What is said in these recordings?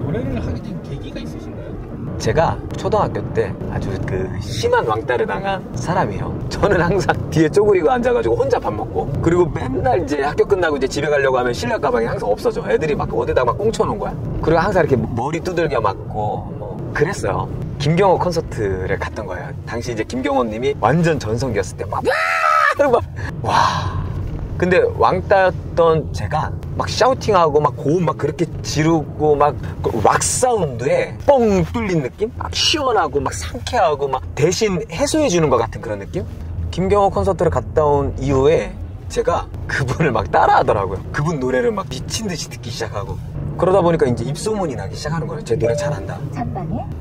노래를 하게 된 계기가 있으신가요? 제가 초등학교 때 아주 그 심한 왕따를 당한 사람이에요. 저는 항상 뒤에 쪼그리고 앉아가지고 혼자 밥 먹고, 그리고 맨날 이제 학교 끝나고 이제 집에 가려고 하면 실내 가방이 항상 없어져. 애들이 막 어디다가 막 꽁쳐놓은 거야. 그리고 항상 이렇게 머리 두들겨 맞고 뭐 그랬어요. 김경호 콘서트를 갔던 거예요. 당시 이제 김경호 님이 완전 전성기였을 때 막 와. 근데 왕따였던 제가 막 샤우팅하고 막 고음 막 그렇게 지르고 막 락 사운드에 뻥 뚫린 느낌? 막 시원하고 막 상쾌하고 막 대신 해소해주는 것 같은 그런 느낌? 김경호 콘서트를 갔다 온 이후에 제가 그분을 막 따라 하더라고요. 그분 노래를 막 미친 듯이 듣기 시작하고, 그러다 보니까 이제 입소문이 나기 시작하는 거예요. 제 노래 잘한다.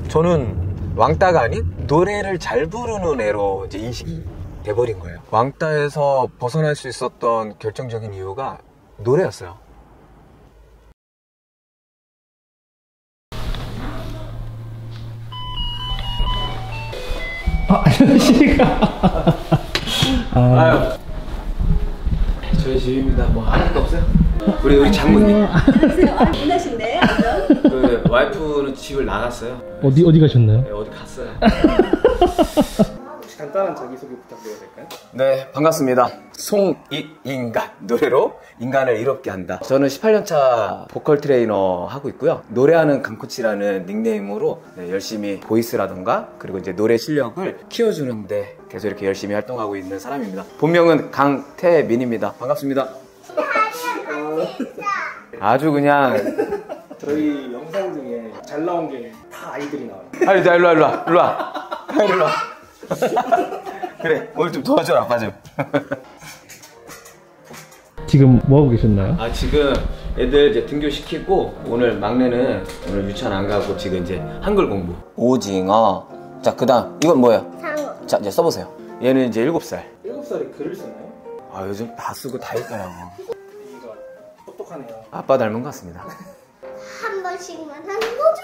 저는 왕따가 아닌 노래를 잘 부르는 애로 이제 인식이 돼버린 거예요. 왕따에서 벗어날 수 있었던 결정적인 이유가 노래였어요. 안녕하십니까. 아유, 저희 집입니다. 뭐 아는 거 없어요? 우리 장모님. 문하신데 그 와이프는 집을 나갔어요. 어디 가셨나요? 네, 어디 갔어요. 혹시 간단한 자기소개 부탁드려도 될까요? 네, 반갑습니다. 송익인간, 노래로 인간을 이롭게 한다. 저는 18년차 보컬 트레이너 하고 있고요. 노래하는 강코치라는 닉네임으로 열심히 보이스라던가 그리고 이제 노래 실력을 키워주는데 계속 이렇게 열심히 활동하고 있는 사람입니다. 본명은 강태민입니다. 반갑습니다. 아주 그냥 저희 영상 중에 잘 나온 게 다 아이들이 나와요. 아니, 자, 일로와. 그래, 오늘 좀 도와줘라, 아빠 좀. 지금 뭐 하고 계셨나요? 아, 지금 애들 이제 등교시키고, 오늘 막내는 오늘 유치원 안 가고 지금 이제 한글 공부. 오징어. 자, 그 다음 이건 뭐예요? 상어. 자, 이제 써보세요. 얘는 이제 7살. 7살에 글을 쓰나요? 아, 요즘 다 쓰고 다 읽더라고. 이거 똑똑하네요. 아빠 닮은 것 같습니다. 한 번씩만 하는 거죠.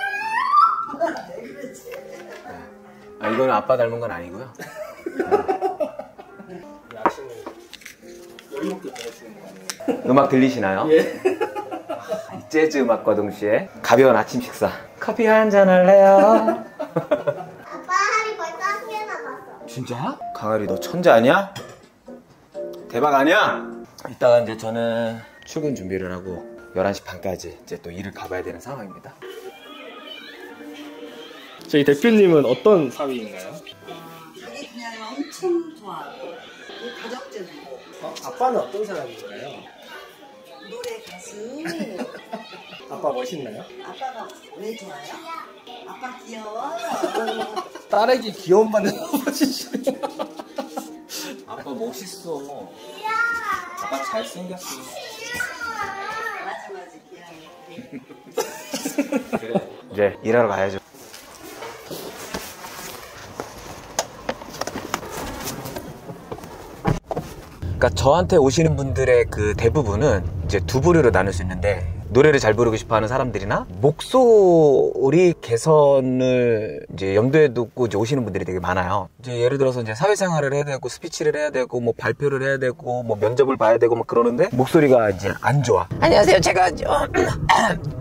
아, 이거는 아빠 닮은 건 아니고요. 아침을 여유롭게 보내시는 거 아니에요? 음악 들리시나요? 예. 재즈 음악과 동시에 가벼운 아침 식사. 커피 한잔 할래요? 아빠 하리 벌써 학교에 나갔어. 진짜? 강아리 너 천재 아니야? 대박 아니야? 이따가 이제 저는 출근 준비를 하고 11시 반까지 이제 또 일을 가봐야 되는 상황입니다. 저희 대표님은 어떤 사위인가요? 자기 그냥 엄청 좋아하고 가족적이고. 아빠는 어떤 사람인가요? 노래 가수. 아빠 멋있나요? 아빠가 왜 좋아요? 아빠 귀여워. 딸에게 귀여움 받는 아버지시네요. 아빠 멋있어. 아빠 잘생겼어. 맞아 귀여워. 그래. 이제 일하러 가야죠. 그러니까 저한테 오시는 분들의 그 대부분은 이제 두 부류로 나눌 수 있는데, 노래를 잘 부르고 싶어하는 사람들이나 목소리 개선을 이제 염두에 두고 이제 오시는 분들이 되게 많아요. 이제 예를 들어서 이제 사회생활을 해야 되고 스피치를 해야 되고 뭐 발표를 해야 되고 뭐 면접을 봐야 되고 막 그러는데 목소리가 이제 안 좋아. 안녕하세요, 제가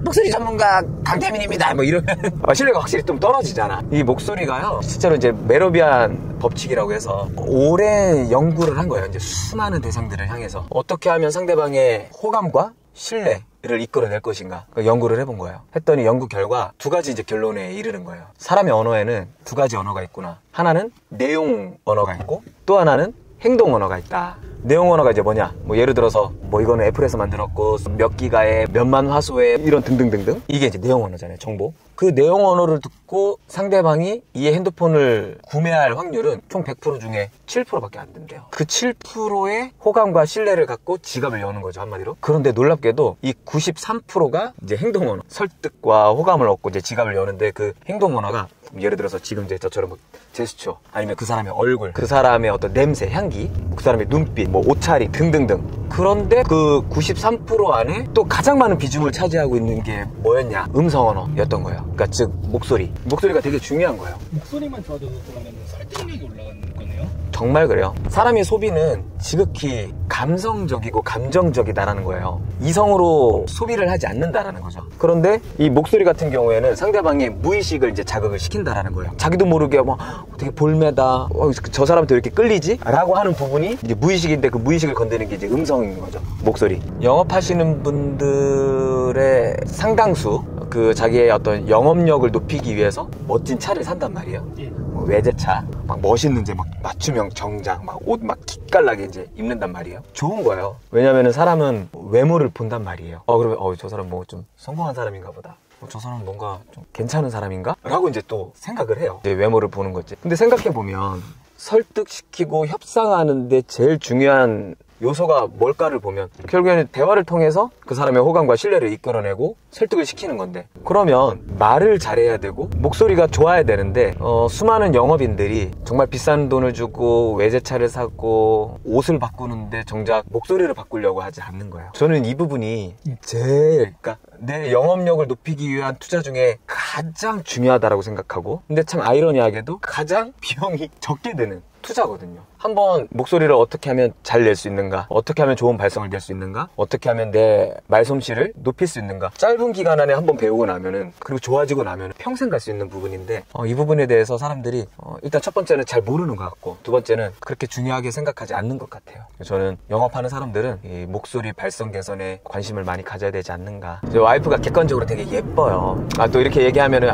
목소리 전문가 강태민입니다. 뭐 이러면 신뢰가 확실히 좀 떨어지잖아. 이 목소리가요, 실제로 이제 메로비안 법칙이라고 해서 오랜 연구를 한 거예요. 이제 수많은 대상들을 향해서 어떻게 하면 상대방의 호감과 신뢰를 이끌어낼 것인가, 연구를 해본 거예요. 했더니 연구 결과 두 가지 이제 결론에 이르는 거예요. 사람의 언어에는 두 가지 언어가 있구나. 하나는 내용 언어가 있고 또 하나는 행동 언어가 있다. 내용 언어가 이제 뭐냐, 뭐 예를 들어서 뭐 이거는 애플에서 만들었고 몇 기가에 몇만 화소에 이런 등등등등, 이게 이제 내용 언어잖아요. 정보. 그 내용 언어를 듣고 상대방이 이 핸드폰을 구매할 확률은 총 100% 중에 7%밖에 안 된대요. 그 7%의 호감과 신뢰를 갖고 지갑을 여는 거죠, 한마디로. 그런데 놀랍게도 이 93%가 이제 행동 언어, 설득과 호감을 얻고 이제 지갑을 여는데, 그 행동 언어가 예를 들어서 지금 이제 저처럼 뭐 제스처, 아니면 그 사람의 얼굴, 그 사람의 어떤 냄새, 향기, 그 사람의 눈빛, 뭐 옷차림 등등등. 그런데 그 93% 안에 또 가장 많은 비중을 차지하고 있는 게 뭐였냐? 음성 언어였던 거예요. 그러니까 즉 목소리가 되게 중요한 거예요. 목소리만 좋아져도 그러면 설득력이 올라가는 거네요? 거네요? 정말 그래요. 사람의 소비는 지극히 감성적이고 감정적이다라는 거예요. 이성으로 소비를 하지 않는다라는 거죠. 그런데 이 목소리 같은 경우에는 상대방의 무의식을 이제 자극을 시킨다라는 거예요. 자기도 모르게 막 되게 볼매다, 저 사람한테 왜 이렇게 끌리지? 라고 하는 부분이 이제 무의식인데, 그 무의식을 건드는 게 이제 음성인 거죠. 목소리. 영업하시는 분들의 상당수, 그 자기의 어떤 영업력을 높이기 위해서 멋진 차를 산단 말이에요. 뭐 외제차, 막 멋있는 이제 막 맞춤형 정장, 막 옷 막 기깔나게 이제 입는단 말이에요. 좋은 거예요. 왜냐면은 사람은 외모를 본단 말이에요. 그러면 저 사람 뭐 좀 성공한 사람인가 보다. 저 사람은 뭔가 좀 괜찮은 사람인가? 라고 이제 또 생각을 해요. 이제 외모를 보는 거지. 근데 생각해보면 설득시키고 협상하는데 제일 중요한 요소가 뭘까를 보면 결국에는 대화를 통해서 그 사람의 호감과 신뢰를 이끌어내고 설득을 시키는 건데, 그러면 말을 잘해야 되고 목소리가 좋아야 되는데 수많은 영업인들이 정말 비싼 돈을 주고 외제차를 사고 옷을 바꾸는데 정작 목소리를 바꾸려고 하지 않는 거예요. 저는 이 부분이 제일, 그러니까 내 영업력을 높이기 위한 투자 중에 가장 중요하다고 생각하고, 근데 참 아이러니하게도 가장 비용이 적게 드는 투자거든요. 한번 목소리를 어떻게 하면 잘 낼 수 있는가, 어떻게 하면 좋은 발성을 낼 수 있는가, 어떻게 하면 내 말솜씨를 높일 수 있는가, 짧은 기간 안에 한번 배우고 나면은, 그리고 좋아지고 나면은 평생 갈 수 있는 부분인데, 이 부분에 대해서 사람들이 일단 첫 번째는 잘 모르는 것 같고, 두 번째는 그렇게 중요하게 생각하지 않는 것 같아요. 저는 영업하는 사람들은 이 목소리 발성 개선에 관심을 많이 가져야 되지 않는가. 제 와이프가 객관적으로 되게 예뻐요. 또 이렇게 얘기하면은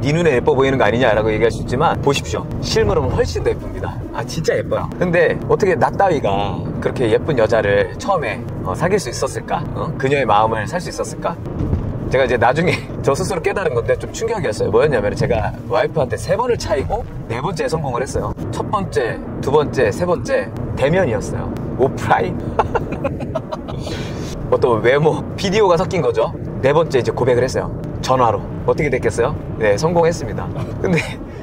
네 눈에 예뻐 보이는 거 아니냐라고 얘기할 수 있지만, 보십시오, 실물은 훨씬 더 예쁩니다. 진짜 예뻐요. 근데 어떻게 나 따위가 그렇게 예쁜 여자를 처음에 사귈 수 있었을까? 그녀의 마음을 살 수 있었을까? 제가 이제 나중에 저 스스로 깨달은 건데 좀 충격이었어요. 뭐였냐면, 제가 와이프한테 3번을 차이고 4번째에 성공을 했어요. 첫 번째, 두 번째, 세 번째 대면이었어요. 오프라인. 또 외모, 비디오가 섞인 거죠. 4번째 이제 고백을 했어요. 전화로. 어떻게 됐겠어요? 네, 성공했습니다. 근데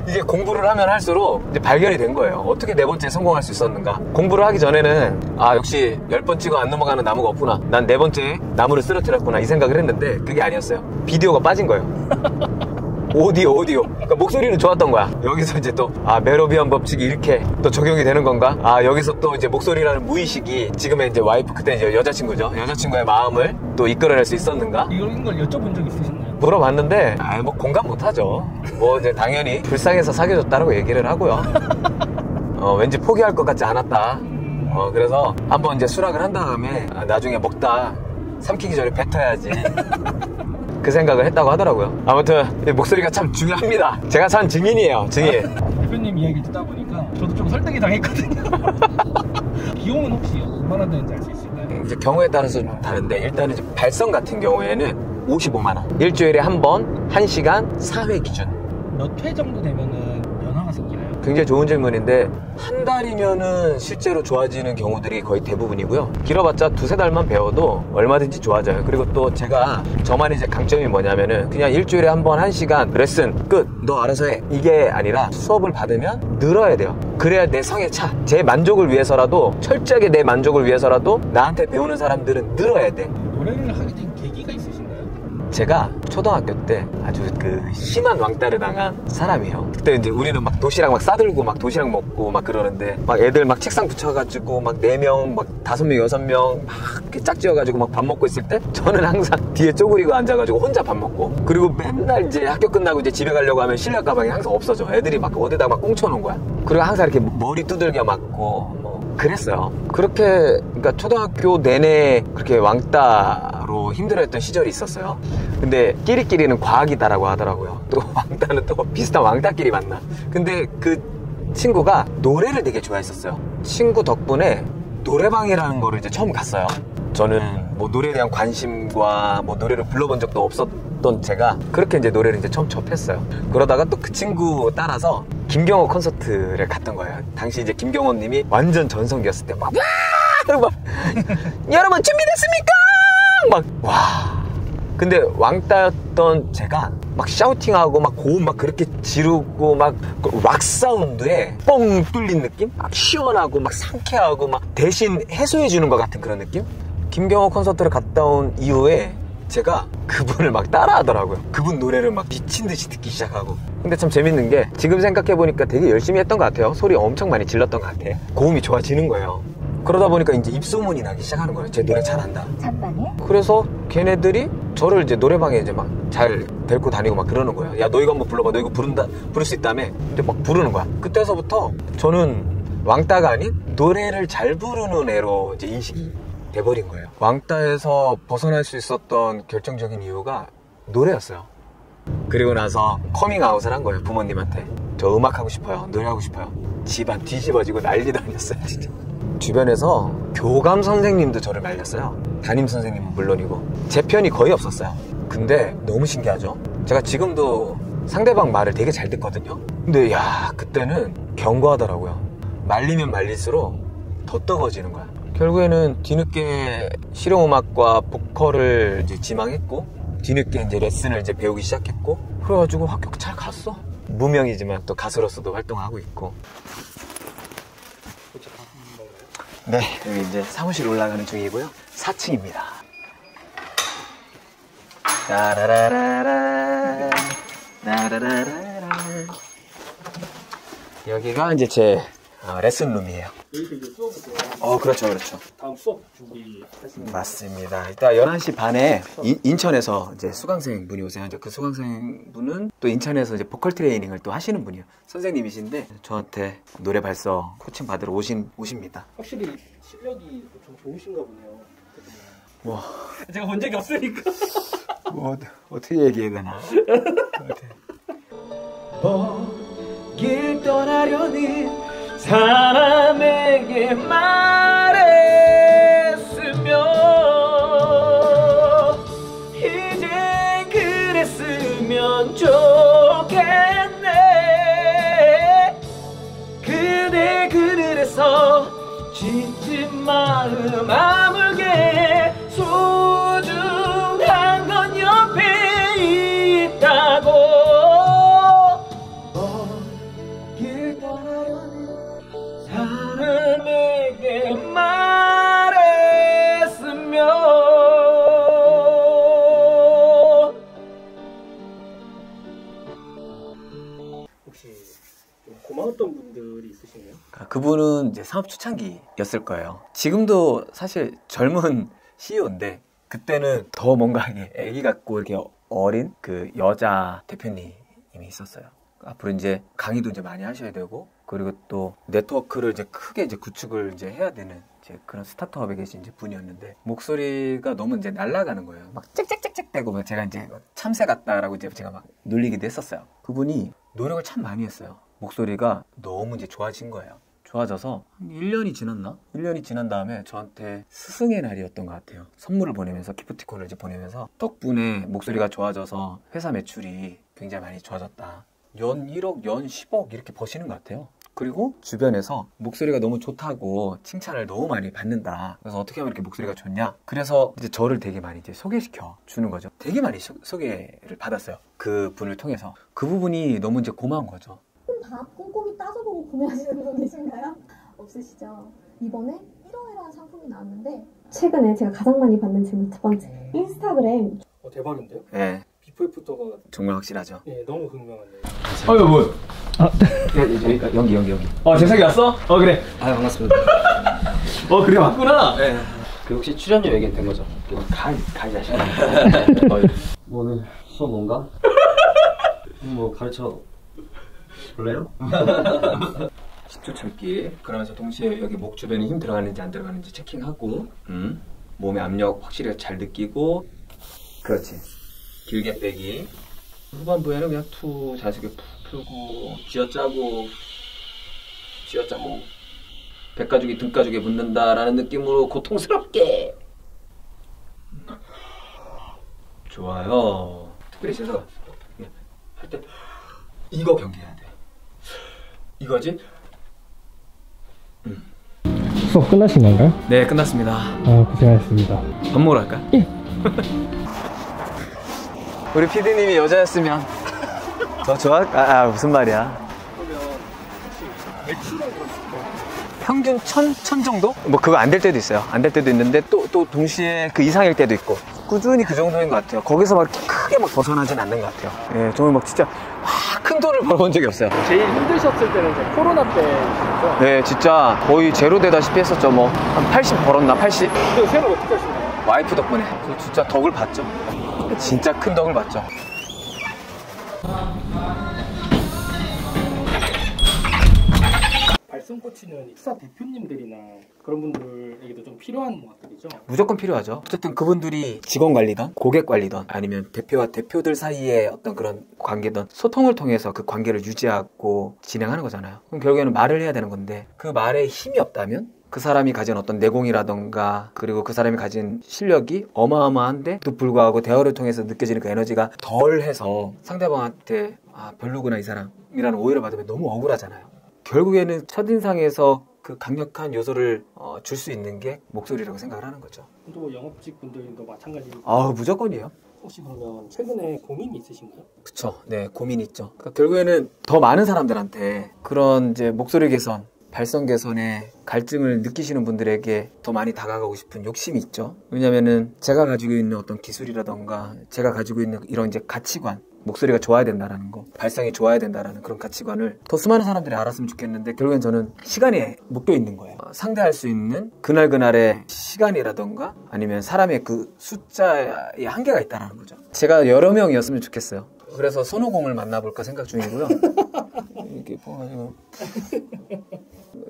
이제 공부를 하면 할수록 이제 발견이 된 거예요. 어떻게 4번째에 성공할 수 있었는가. 공부를 하기 전에는 역시 10번 찍어 안 넘어가는 나무가 없구나, 난 4번째에 나무를 쓰러뜨렸구나, 이 생각을 했는데 그게 아니었어요. 비디오가 빠진 거예요. 오디오. 그러니까 목소리는 좋았던 거야. 여기서 이제 또 메로비안 법칙이 이렇게 또 적용이 되는 건가? 여기서 또 이제 목소리라는 무의식이 지금의 이제 와이프, 그때 이제 여자친구죠, 여자친구의 마음을 또 이끌어낼 수 있었는가? 이런 걸 여쭤본 적 있으셨나요? 물어봤는데 뭐 공감 못하죠. 뭐 이제 당연히 불쌍해서 사귀어줬다라고 얘기를 하고요. 왠지 포기할 것 같지 않았다. 그래서 한번 이제 수락을 한 다음에 나중에 먹다 삼키기 전에 뱉어야지, 그 생각을 했다고 하더라고요. 아무튼 목소리가 참 중요합니다. 제가 산 증인이에요, 증인. 대표님 이야기 듣다 보니까 저도 좀 설득이 당했거든요. 비용은 혹시 얼마나 되는지 알 수 있을까요? 이제 경우에 따라서 좀 다른데, 일단은 이제 발성 같은 경우에는 55만원. 일주일에 한 번, 1시간, 4회 기준. 몇 회 정도 되면은 변화가 생기나요? 굉장히 좋은 질문인데, 한 달이면은 실제로 좋아지는 경우들이 거의 대부분이고요. 길어봤자 2-3달만 배워도 얼마든지 좋아져요. 그리고 또 제가 저만의 이제 강점이 뭐냐면은, 그냥 일주일에 한 번 1시간 레슨 끝, 너 알아서 해, 이게 아니라 수업을 받으면 늘어야 돼요. 그래야 내 성에 차. 제 만족을 위해서라도, 철저하게 내 만족을 위해서라도 나한테 배우는 사람들은 늘어야 돼. 노래를 하게 된 계기가 있으신가요? 제가 초등학교 때 아주 심한 왕따를 당한 사람이에요. 그때 이제 우리는 막 도시락 막 싸들고 막 도시락 먹고 막 그러는데, 막 애들 막 책상 붙여가지고 막 4명, 막 5명, 6명 막 이렇게 짝지어가지고 막 밥 먹고 있을 때, 저는 항상 뒤에 쪼그리고 앉아가지고 혼자 밥 먹고, 그리고 맨날 이제 학교 끝나고 이제 집에 가려고 하면 실내 가방이 항상 없어져. 애들이 막 어디다가 막 꽁쳐놓은 거야. 그리고 항상 이렇게 머리 두들겨 맞고 그랬어요. 그렇게, 그러니까 초등학교 내내 그렇게 왕따로 힘들어했던 시절이 있었어요. 근데 끼리끼리는 과학이다라고 하더라고요. 또 왕따는 또 비슷한 왕따끼리 만나. 근데 그 친구가 노래를 되게 좋아했었어요. 친구 덕분에 노래방이라는 거를 이제 처음 갔어요. 저는 뭐 노래에 대한 관심과 뭐 노래를 불러본 적도 없었던 제가 그렇게 이제 노래를 이제 처음 접했어요. 그러다가 또 그 친구 따라서 김경호 콘서트를 갔던 거예요. 당시 이제 김경호 님이 완전 전성기였을 때 막 여러분 준비됐습니까? 막 와. 근데 왕따였던 제가 막 샤우팅하고 막 고음 막 그렇게 지르고 막 락 사운드에 뻥 뚫린 느낌? 막 시원하고 막 상쾌하고 막 대신 해소해 주는 것 같은 그런 느낌? 김경호 콘서트를 갔다 온 이후에 제가 그분을 막 따라하더라고요. 그분 노래를 막 미친 듯이 듣기 시작하고. 근데 참 재밌는 게 지금 생각해보니까 되게 열심히 했던 것 같아요. 소리 엄청 많이 질렀던 것 같아요. 고음이 좋아지는 거예요. 그러다 보니까 이제 입소문이 나기 시작하는 거예요. 제 노래 잘한다. 그래서 걔네들이 저를 이제 노래방에 이제 막 잘 데리고 다니고 막 그러는 거예요. 야, 너 이거 한번 불러봐. 너 이거 부를 수 있다며. 근데 막 부르는 거야. 그때서부터 저는 왕따가 아닌 노래를 잘 부르는 애로 이제 인식이 돼버린 거예요. 왕따에서 벗어날 수 있었던 결정적인 이유가 노래였어요. 그리고 나서 커밍아웃을 한 거예요. 부모님한테. 저 음악하고 싶어요. 노래하고 싶어요. 집안 뒤집어지고 난리도 아니었어요. 진짜. 주변에서 교감 선생님도 저를 말렸어요. 담임 선생님은 물론이고. 제 편이 거의 없었어요. 근데 너무 신기하죠? 제가 지금도 상대방 말을 되게 잘 듣거든요. 근데 야, 그때는 견고하더라고요. 말리면 말릴수록 더 뜨거워지는 거야. 결국에는 뒤늦게 실용음악과 보컬을 이제 지망했고, 뒤늦게 이제 레슨을 이제 배우기 시작했고, 그래가지고 학교 잘 갔어. 무명이지만 또 가수로서도 활동하고 있고. 네, 여기 이제 사무실 올라가는 중이고요. 4층입니다. 따라라라라, 따라라라라. 여기가 이제 제 레슨룸이에요. 여기서 이제 수업부터 그렇죠, 그렇죠. 다음 수업 준비하시는 맞습니다. 일단 11시 반에 인천에서 이제 수강생 분이 오세요. 이제 그 수강생 분은 또 인천에서 이제 보컬 트레이닝을 또 하시는 분이에요. 선생님이신데 저한테 노래 발성 코칭 받으러 오십니다. 확실히 실력이 좀 좋으신가 보네요. 뭐, 제가 본 적이 없으니까. 뭐 어떻게 얘기해야 되나? 길 떠나려는 사람에게 말했으면 이제 그랬으면 좋겠네. 그대 그늘에서 지친 마음 아물게 소중한 건 옆에 있다고. 길 떠나려는 사람에게 말했으면. 혹시 좀 고마웠던 분들이 있으신가요? 그분은 이제 사업 초창기였을 거예요. 지금도 사실 젊은 CEO인데 그때는 더 뭔가 애기 같고 이렇게 어린 그 여자 대표님이 있었어요. 앞으로 이제 강의도 이제 많이 하셔야 되고, 그리고 또 네트워크를 이제 크게 이제 구축을 이제 해야 되는 이제 그런 스타트업에 계신 이제 분이었는데, 목소리가 너무 이제 날아가는 거예요. 막 짹짹짹짹 대고 막 제가 이제 참새 같다라고 이제 제가 막 놀리기도 했었어요. 그분이 노력을 참 많이 했어요. 목소리가 너무 이제 좋아진 거예요. 좋아져서 한 1년이 지났나? 1년이 지난 다음에 저한테 스승의 날이었던 것 같아요. 선물을 보내면서, 기프티콘을 이제 보내면서, 덕분에 목소리가 좋아져서 회사 매출이 굉장히 많이 좋아졌다. 연 1억, 연 10억 이렇게 버시는 것 같아요. 그리고 주변에서 목소리가 너무 좋다고 칭찬을 너무 많이 받는다. 그래서 어떻게 하면 이렇게 목소리가 좋냐? 그래서 이제 저를 되게 많이 이제 소개시켜 주는 거죠. 되게 많이 소개를 받았어요. 그 분을 통해서. 그 부분이 너무 이제 고마운 거죠. 다 꼼꼼히 따져보고 구매하시는 분 계신가요? 없으시죠? 이번에 1호회라는 상품이 나왔는데, 최근에 제가 가장 많이 받는 질문 첫 번째, 인스타그램. 대박인데요? 네. 비포 애프터가 정말 확실하죠. 예, 너무 극명한데요. 뭐. 연기. 재석이 왔어? 그래. 아, 반갑습니다. 그래, 왔구나. 네. 그 혹시 출연료 얘기는 된 거죠? 가이 자식. 뭐 오늘 수업 뭔가? 뭐 가르쳐 볼래요? 10초 참기. 그러면서 동시에 여기 목 주변에 힘 들어가는지 안 들어가는지 체킹하고, 몸의 압력 확실히 잘 느끼고. 그렇지. 길게 빼기. 후반부에는 그냥 투 자세하게 푹 풀고, 쥐어짜고 배가죽이 등가죽에 붙는다라는 느낌으로 고통스럽게. 좋아요. 특별히 제가 할 때 이거 경계해야 돼. 이거지? 수업 끝나신 건가요? 네, 끝났습니다. 고생하셨습니다. 밥 먹으러 갈까요? 예. 우리 PD님이 여자였으면 더 좋아? 무슨 말이야? 평균 1000 정도? 뭐 그거 안 될 때도 있어요. 안 될 때도 있는데 또 동시에 그 이상일 때도 있고. 꾸준히 그 정도인 것 같아요. 거기서 막 이렇게 크게 막 벗어나진 않는 것 같아요. 예, 저는 막 진짜 큰 돈을 벌어본 적이 없어요. 제일 힘드셨을 때는 이제 코로나 때였죠. 네, 진짜 거의 제로 되다시피 했었죠. 뭐 한 80 벌었나? 80? 근데 생활 어떻게 하시나요? 와이프 덕분에 저 진짜 덕을 봤죠. 진짜 큰 덕을 봤죠. 발성 코치는 회사 대표님들이나 그런 분들에게도 좀 필요한 것들이죠. 무조건 필요하죠. 어쨌든 그분들이 직원 관리든 고객 관리든 아니면 대표와 대표들 사이의 어떤 그런 관계든 소통을 통해서 그 관계를 유지하고 진행하는 거잖아요. 그럼 결국에는 말을 해야 되는 건데 그 말에 힘이 없다면 그 사람이 가진 어떤 내공이라던가 그리고 그 사람이 가진 실력이 어마어마한데도 불구하고 대화를 통해서 느껴지는 그 에너지가 덜해서 상대방한테 아 별로구나 이 사람이라는 오해를 받으면 너무 억울하잖아요. 결국에는 첫인상에서 그 강력한 요소를 줄 수 있는 게 목소리라고 생각을 하는 거죠. 또 영업직 분들도 마찬가지로. 무조건이에요. 혹시 그러면 최근에 고민이 있으신가요? 그쵸. 네, 고민이 있죠. 그러니까 결국에는 더 많은 사람들한테 그런 이제 목소리 개선, 발성 개선에 갈증을 느끼시는 분들에게 더 많이 다가가고 싶은 욕심이 있죠. 왜냐면은 제가 가지고 있는 어떤 기술이라던가 제가 가지고 있는 이런 이제 가치관, 목소리가 좋아야 된다라는 거, 발성이 좋아야 된다라는 그런 가치관을 더 수많은 사람들이 알았으면 좋겠는데 결국엔 저는 시간에 묶여 있는 거예요. 상대할 수 있는 그날그날의 시간이라던가 아니면 사람의 그 숫자에 한계가 있다는 거죠. 제가 여러 명이었으면 좋겠어요. 그래서 손오공을 만나볼까 생각 중이고요. 이렇게 보가지고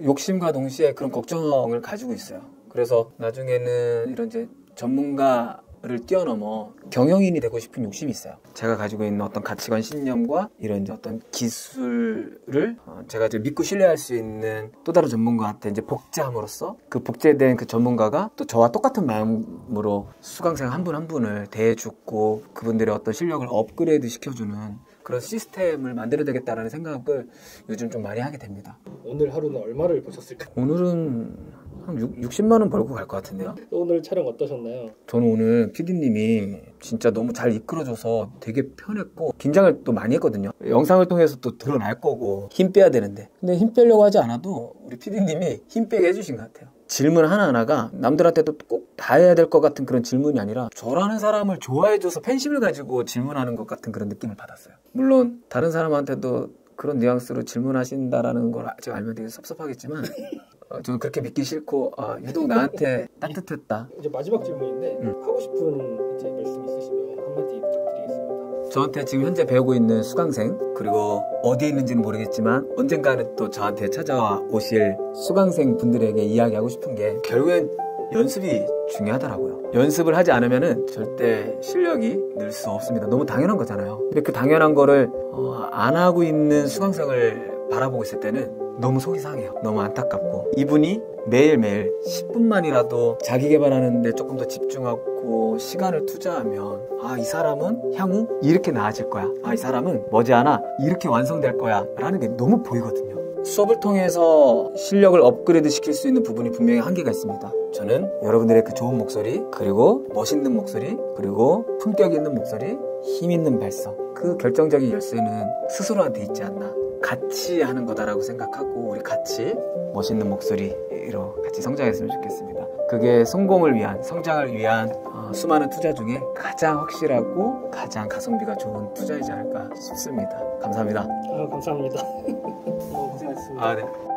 욕심과 동시에 그런 걱정을 가지고 있어요. 그래서 나중에는 이런 이제 전문가를 뛰어넘어 경영인이 되고 싶은 욕심이 있어요. 제가 가지고 있는 어떤 가치관, 신념과 이런 이제 어떤 기술을 제가 이제 믿고 신뢰할 수 있는 또 다른 전문가한테 이제 복제함으로써 그 복제된 그 전문가가 또 저와 똑같은 마음으로 수강생 한 분 한 분을 대해주고 그분들의 어떤 실력을 업그레이드 시켜주는 그런 시스템을 만들어야 되겠다라는 생각을 요즘 좀 많이 하게 됩니다. 오늘 하루는 얼마를 버셨을까요? 오늘은 한 60만 원 벌고 갈 것 같은데요. 오늘 촬영 어떠셨나요? 저는 오늘 PD님이 진짜 너무 잘 이끌어줘서 되게 편했고 긴장을 또 많이 했거든요. 영상을 통해서 또 드러날 거고 힘 빼야 되는데 근데 힘 빼려고 하지 않아도 우리 PD님이 힘 빼게 해주신 것 같아요. 질문 하나하나가 남들한테도 꼭 다 해야 될 것 같은 그런 질문이 아니라 저라는 사람을 좋아해줘서 팬심을 가지고 질문하는 것 같은 그런 느낌을 받았어요. 물론 다른 사람한테도 그런 뉘앙스로 질문하신다라는 걸 아직 알면 되게 섭섭하겠지만 저는 그렇게 믿기 싫고 유독 나한테 따뜻했다. 이제 마지막 질문인데 하고 싶은 이제 말씀 있으시면 한마디 부탁드리겠습니다. 저한테 지금 현재 배우고 있는 수강생 그리고 어디에 있는지는 모르겠지만 언젠가는 또 저한테 찾아와 오실 수강생 분들에게 이야기하고 싶은 게 결국엔 연습이 중요하더라고요. 연습을 하지 않으면은 절대 실력이 늘 수 없습니다. 너무 당연한 거잖아요. 근데 그 당연한 거를 안 하고 있는 수강생을 바라보고 있을 때는 너무 속이 상해요. 너무 안타깝고 이분이 매일매일 10분만이라도 자기 개발하는 데 조금 더 집중하고 시간을 투자하면 이 사람은 향후 이렇게 나아질 거야. 이 사람은 머지않아 이렇게 완성될 거야 라는 게 너무 보이거든요. 수업을 통해서 실력을 업그레이드 시킬 수 있는 부분이 분명히 한계가 있습니다. 저는 여러분들의 그 좋은 목소리 그리고 멋있는 목소리 그리고 품격 있는 목소리 힘 있는 발성 그 결정적인 열쇠는 스스로한테 있지 않나 같이 하는 거다라고 생각하고 우리 같이 멋있는 목소리로 같이 성장했으면 좋겠습니다. 그게 성공을 위한 성장을 위한 수많은 투자 중에 가장 확실하고 가장 가성비가 좋은 투자이지 않을까 싶습니다. 감사합니다. 감사합니다. 고생하셨습니다. 네.